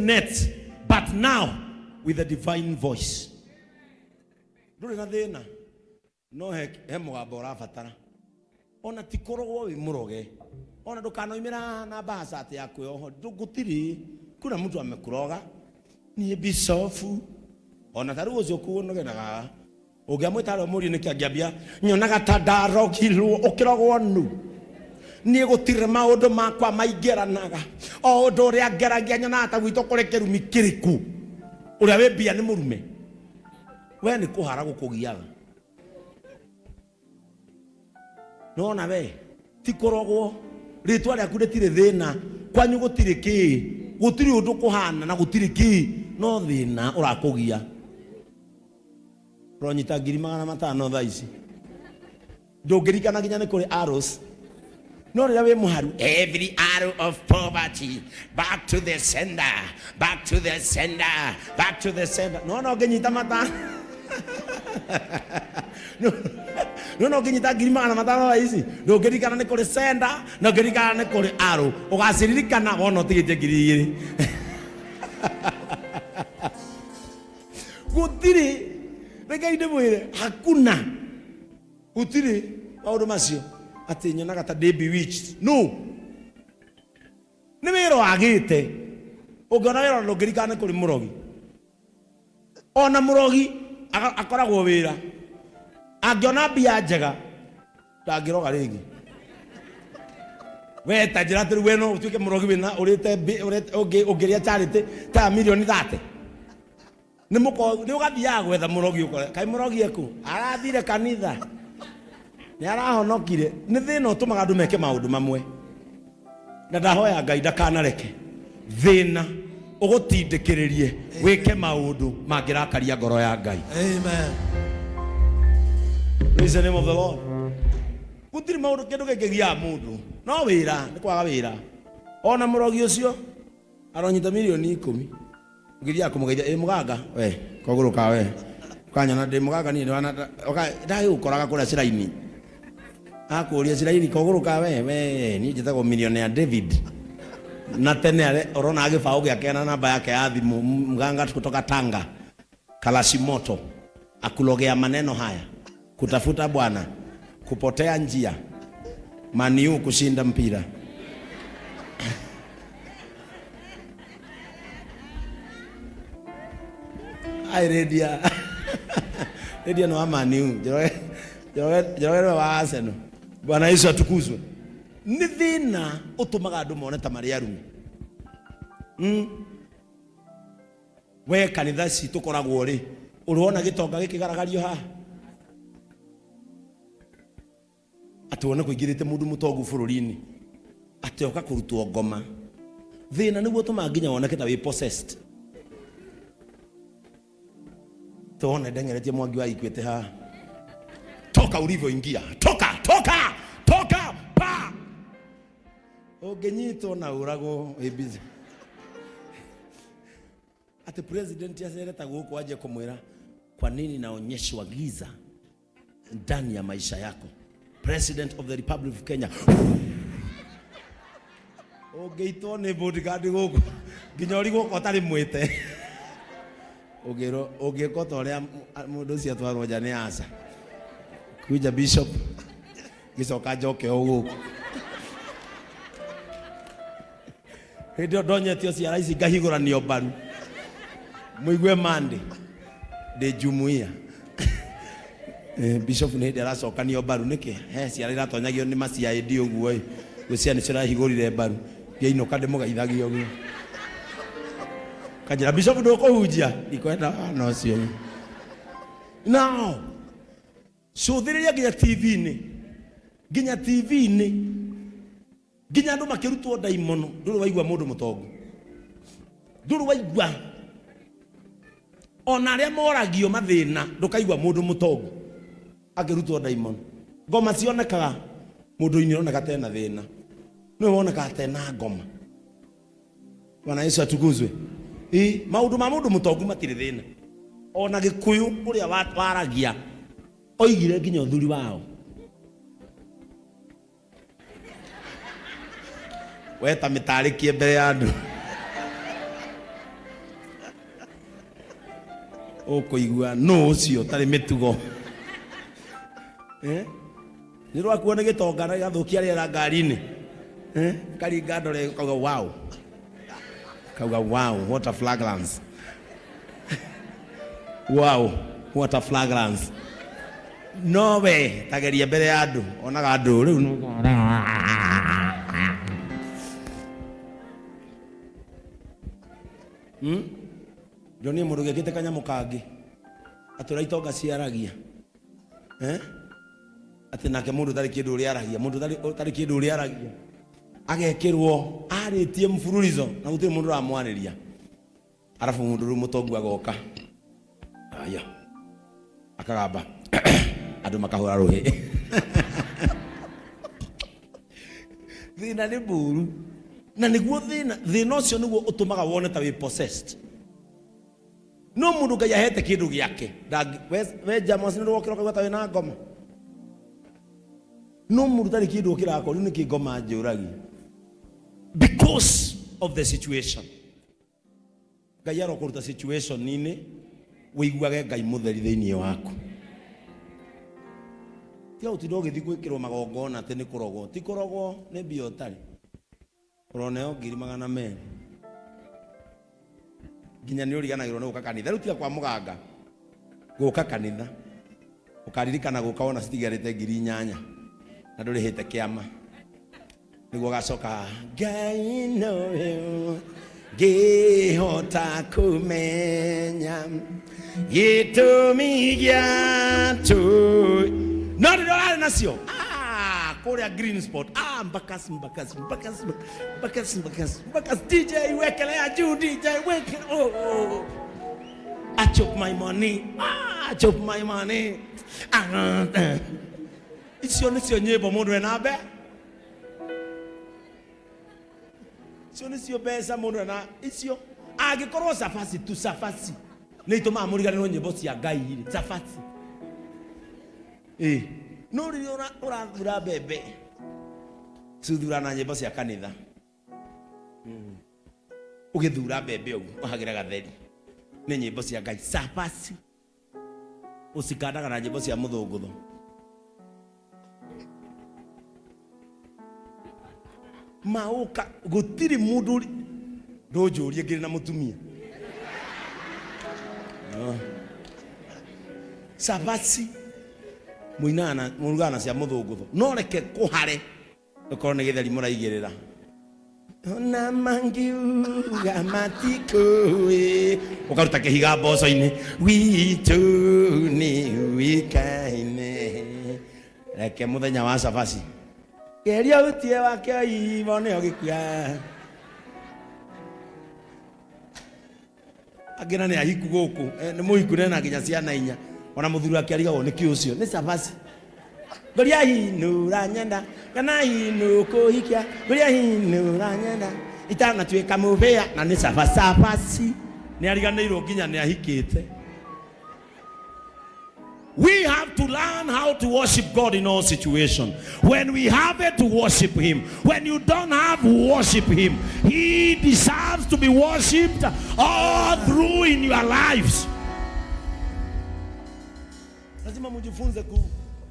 net, but now with a divine voice. Nduri na thina no he mugambo urabatara ona tikorogwo wi muroge ona ndukanoimira na bahasa ati yaku yoho ndugutiri kuna mtu amekuroga ni bisofu ona taru ucio kuono genaga ugiamwitaro muri ni kiagiambia nyonaga tadarogirwo ukirogwo nu ni gutire maundu makwa maingiranaga o undu uria ngeragia nyona ta gwito kurekeru mikiriku uria we bia ni murume we ni kuhara gukugiaga nona we tikorogwo ritwa ryaku ritire thina kwanyu gutire ki gutire undu kuhana na gutire ki no thina urakugia ronyita 500 thaa ici ndungirikana ginya ni kuri arrows no rira we muharu every arrow of poverty back to the sender, back to the sender, back to the sender. No nginyita mata no nginyita 500 thaa ici ndungirikana ni kuri sender no ngirikana ni kuri arrow ugaciririkana wono tigite 2,000 gutiri rega inde mwire hakuna gutiri maundu macio ati nyonaga ta they bewitched no ni wiro agite ugona wiro ndungirikana kuri murogi ona murogi akoragwo wira angiona bia njega ndangiroga ringi we tajira tiri we no utuike murogi wina urite ungiria charity ta milioni 30 ni ugathia gwetha murogi ukore kai murogi eku arathire kanitha ni arahonokire ni thina utumaga andu meke maundu mamwe na ndahoya Ngai ndakanareke thina ugutindikiririe wike maundu mangirakaria ngoro ya Ngai. Amen. Praise the name of the Lord. Gutiri maundu kindu gikigia mundu no wira ni kwaga wira ona murogi ucio aronyita milioni 10 ngiria kumugeithia muganga we koguruka we ukanyona ndi muganga ni wana ndai ukoraga kura ciraini akuria ciraini koguruka we ni njitagwo millionaire David na tene orona agifao giakena namba yake ya thimu muganga kutoka Tanga Kalashimoto akulogea maneno haya kutafuta bwana kupotea njia Maniu kushinda mpira ai redia no Maniu joroge wa Arsenal. Bwana Yesu atukuzwe. Ni thina utumaga andu mone ta mari aru we kanitha ci tukoragwo ri urona gitonga gikigaragario ha atuona kuigirite mundu mutongu fururini atioka kurutwo ngoma thina niguo tumanginya woneke ta we possessed tuone ndengeretie mwangi wa ikwete ha toka ulivyoingia toka pa ogenyito na urago ebizi ati president yasereta guko aje kumwira kwa nini naonyeshwa giza ndani ya maisha yako. President of the Republic of Kenya ogeito ne bodyguard guko ginyori guko tari mwite ogero ogekota oria mundu cia twarwo nja ni asa kuja bishop gicoka njoke oguko hindio ndonyetio ciara ici ngahiguranio mbaru muigue mande de jumuia bishop ni hindi aracokanio mbaru niki ciara iratonyagio ni maciaidi uguo gucia ni cirahigurire mbaru ngeinuka ndimugeithagia uguo kanjira bishop ndukuhunjia ikwenda no cio now cuthiriria nginya TV-ini nginya andu makirutwo daimono nduru waigua mundu mutongu nduru waigua ona aria moragio mathina ndukaigua mundu mutongu akirutwo daimono ngoma cionekaga mundu ini oneka tena thina no woneka tena ngoma. Bwana Yesu atukuzwe. Maundu ma mundu mutongu matire thina ona gikuyu uria waragia oigire nginya uthuri wao weta mitarikie mbere ya andu Ukoigua no ucio tari mitugo. Ni rwakuona gitongana gathukia riera ngari-ini. Karinga ndore kauga wow. Kauga wow, what a fragrance. Wow, what a fragrance. No we tageria mbere ya andu onaga andu riu Johnny mundu gekite kanyamu kangi atura itonga ciaragia ati nake mundu tari kindu uri aragia mundu tari kindu uri aragia agekirwo aritie mfururizo na gutiri mundu ramwariria arafu mundu ru mutongu agoka aya akagamba andu makahura ruhi thina ni buru na niguo thina ucio niguo utumaga wone ta we possessed no mundu Ngai ahete kindu giake we jamaa sini rokira kwa ta wina ngoma no mundu tari kindu kirako riu ni kingoma njuragi because of the situation. Ngai arokuruta situation nini wiguage Ngai mutheri thiini waku tia utindo githi gwikirwo magongona ati ni kurogo ti kurogo ni bio tari uroneo 200,000 ginya ni uriganagirwo ni guka kanitha rutia kwa muganga guka kanitha ukaririkana guka ona citigarite 8,000 na ndurihite kiama niguo gacoka Ngai no gihota kumenya gitumi giatu no ndorare nacio kuria green spot mbakas DJ wekele ya juu DJ wekele I chop my money icio nyimbo mundu enabe icio besa mundu na icio agikorwo safasi tu safasi ni ituma amuriganirwo nyimbo cia Ngai iri safasi no ri urathura bebe suthura na nyimbo cia kanitha ugithura bebe ugu uhagira gatheri ni nyimbo cia Ngai safasi usikadaga na nyimbo cia muthungutho mauka gutiri mundu ndojurie ngiri na mutumia sabasi muinana murugana cia muthungutho no reke kuhare ukorwo ni githeri muraigirira ona mangiuga matikoe ukaruta kihiga mboco-ini witu ni wikaine reke muthenya wa sabasi geria utie wake ibone ogikua agina ni ahiku guku ni muhiku na nginya ciana 4 ona muthuru akiarigawo ni kiucio ni sabasi goria hinura nyenda kana hinu kuhikia goria hinura nyenda itana tuika mubea na ni sabasi ni ariganirwo nginya ni ahikite. We have to learn how to worship God in all situations. When we have it, to worship Him. When you don't have, worship Him. He deserves to be worshipped all through in your lives. Lazima mjifunze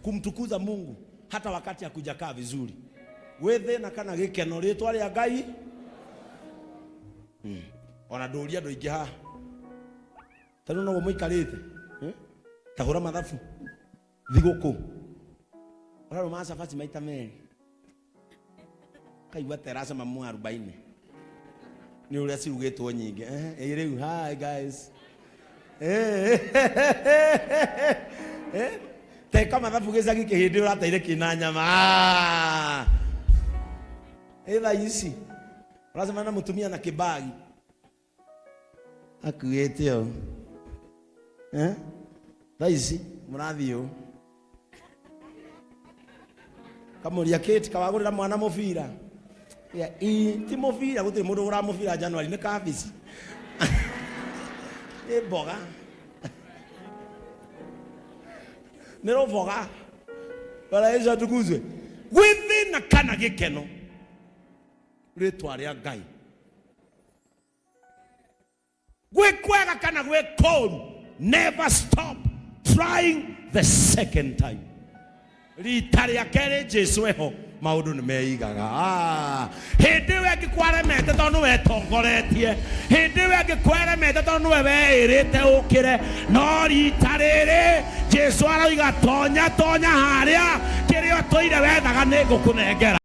kumtukuza Mungu hata wakati hakujakaa vizuri. Wethe na kana gikeno ritwa ria Ngai. Ona nduria ndo ingi ha. Tano no muikarite. Tahura mathafu thiguku ora ma safari maita meri kaigwa terasa mamu 40 ni uria cirugitwo nyingi riu hi guys teka mathafu gicagi kihindi urateire kina nyama etha ici lazima na mutumia na kibagi akuite o Daisy murathio kamuria kiti kawagurira mwana mufira ya ti mufira gutiri mundu ura mufira January ni kabisi boga nero boga bara izo tukuzwe within na kana gikeno ritwa ria Ngai gwe kwega kana gwe koru never stop trying the second time. Rita rĩa kerĩ Jesu eho maũndũ nĩ meigaga. Hĩndĩ ĩyo angĩkwaremete tondũ nĩwe tongoretie, hĩndĩ ĩyo angĩkwaremete tondũ nĩwe wĩrĩte ũkĩre, no rita rĩrĩ Jesu aroiga tonya harĩa kĩrĩa ũtũire wethaga nĩ ngũkũnengera.